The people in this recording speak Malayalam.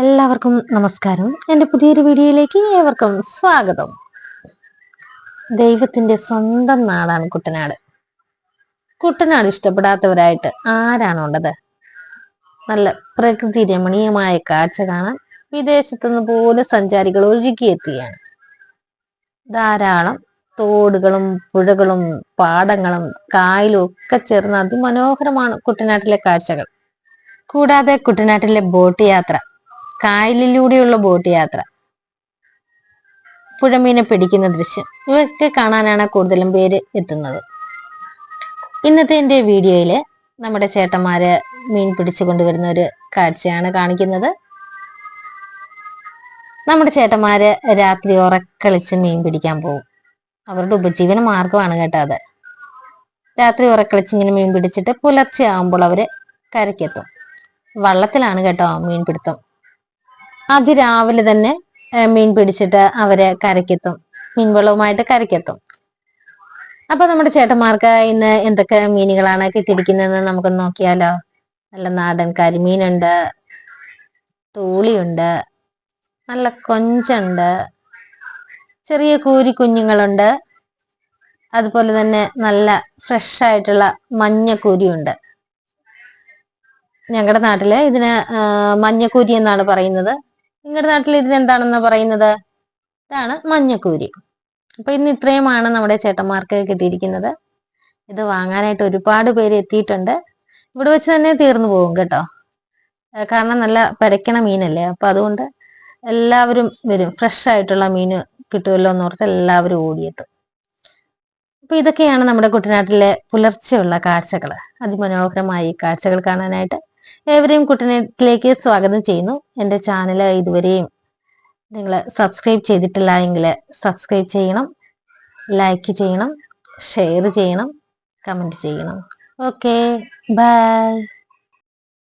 എല്ലാവർക്കും നമസ്കാരം. എൻ്റെ പുതിയൊരു വീഡിയോയിലേക്ക് ഏവർക്കും സ്വാഗതം. ദൈവത്തിന്റെ സ്വന്തം നാടാണ് കുട്ടനാട്. കുട്ടനാട് ഇഷ്ടപ്പെടാത്തവരായിട്ട് ആരാണുള്ളത്? നല്ല പ്രകൃതി രമണീയമായ കാഴ്ച കാണാൻ വിദേശത്തുനിന്ന് പോലും സഞ്ചാരികൾ ഒഴുകിയെത്തുകയാണ്. ധാരാളം തോടുകളും പുഴകളും പാടങ്ങളും കായലും ഒക്കെ ചേർന്ന് അതിമനോഹരമാണ് കുട്ടനാട്ടിലെ കാഴ്ചകൾ. കൂടാതെ കുട്ടനാട്ടിലെ ബോട്ട് യാത്ര, കായലിലൂടെയുള്ള ബോട്ട് യാത്ര, പുഴമീനെ പിടിക്കുന്ന ദൃശ്യം, ഇവയൊക്കെ കാണാനാണ് കൂടുതലും പേര് എത്തുന്നത്. ഇന്നത്തെ എൻ്റെ വീഡിയോയില് നമ്മുടെ ചേട്ടന്മാര് മീൻ പിടിച്ചു കൊണ്ടുവരുന്ന ഒരു കാഴ്ചയാണ് കാണിക്കുന്നത്. നമ്മുടെ ചേട്ടന്മാര് രാത്രി ഉറക്കളിച്ച് മീൻ പിടിക്കാൻ പോകും. അവരുടെ ഉപജീവന മാർഗമാണ് കേട്ടോ അത്. രാത്രി ഉറക്കളിച്ച് ഇങ്ങനെ മീൻ പിടിച്ചിട്ട് പുലർച്ചെ ആകുമ്പോൾ അവര് കരയ്ക്കെത്തും. വള്ളത്തിലാണ് കേട്ടോ മീൻ പിടുത്തം. അതിരാവിലെ തന്നെ മീൻ പിടിച്ചിട്ട് അവര് കരയ്ക്കെത്തും, മീൻവളവുമായിട്ട് കരയ്ക്കെത്തും. അപ്പൊ നമ്മുടെ ചേട്ടന്മാർക്ക് ഇന്ന് എന്തൊക്കെ മീനുകളാണ് കിട്ടിയിരിക്കുന്നതെന്ന് നമുക്കൊന്ന് നോക്കിയാലോ. നല്ല നാടൻ കരിമീനുണ്ട്, തൂളിയുണ്ട്, നല്ല കൊഞ്ചുണ്ട്, ചെറിയ കൂരി കുഞ്ഞുങ്ങളുണ്ട്, അതുപോലെ തന്നെ നല്ല ഫ്രഷ് ആയിട്ടുള്ള മഞ്ഞക്കൂരിയുണ്ട്. ഞങ്ങളുടെ നാട്ടില് ഇതിന് മഞ്ഞക്കൂരി എന്നാണ് പറയുന്നത്. നിങ്ങളുടെ നാട്ടിൽ ഇതിനെന്താണെന്ന് പറയുന്നത്? ഇതാണ് മഞ്ഞക്കൂരി. അപ്പൊ ഇന്ന് ഇത്രയുമാണ് നമ്മുടെ ചേട്ടന്മാർക്ക് കിട്ടിയിരിക്കുന്നത്. ഇത് വാങ്ങാനായിട്ട് ഒരുപാട് പേര് എത്തിയിട്ടുണ്ട്. ഇവിടെ വെച്ച് തന്നെ തീർന്നു പോകും കേട്ടോ. കാരണം നല്ല പരക്കണ മീനല്ലേ, അപ്പൊ അതുകൊണ്ട് എല്ലാവരും വരും. ഫ്രഷ് ആയിട്ടുള്ള മീന് കിട്ടുമല്ലോ എന്നോർത്ത് എല്ലാവരും ഓടിയെത്തും. അപ്പൊ ഇതൊക്കെയാണ് നമ്മുടെ കുട്ടനാട്ടിലെ പുലർച്ചെയുള്ള കാഴ്ചകൾ. അതിമനോഹരമായ ഈ കാഴ്ചകൾ കാണാനായിട്ട് ഏവരെയും കുട്ടനാട്ടിലേക്ക് സ്വാഗതം ചെയ്യുന്നു. എൻ്റെ ചാനൽ ഇതുവരെയും നിങ്ങൾ സബ്സ്ക്രൈബ് ചെയ്തിട്ടില്ല എങ്കിൽ സബ്സ്ക്രൈബ് ചെയ്യണം, ലൈക്ക് ചെയ്യണം, ഷെയർ ചെയ്യണം, കമന്റ് ചെയ്യണം. Okay, by.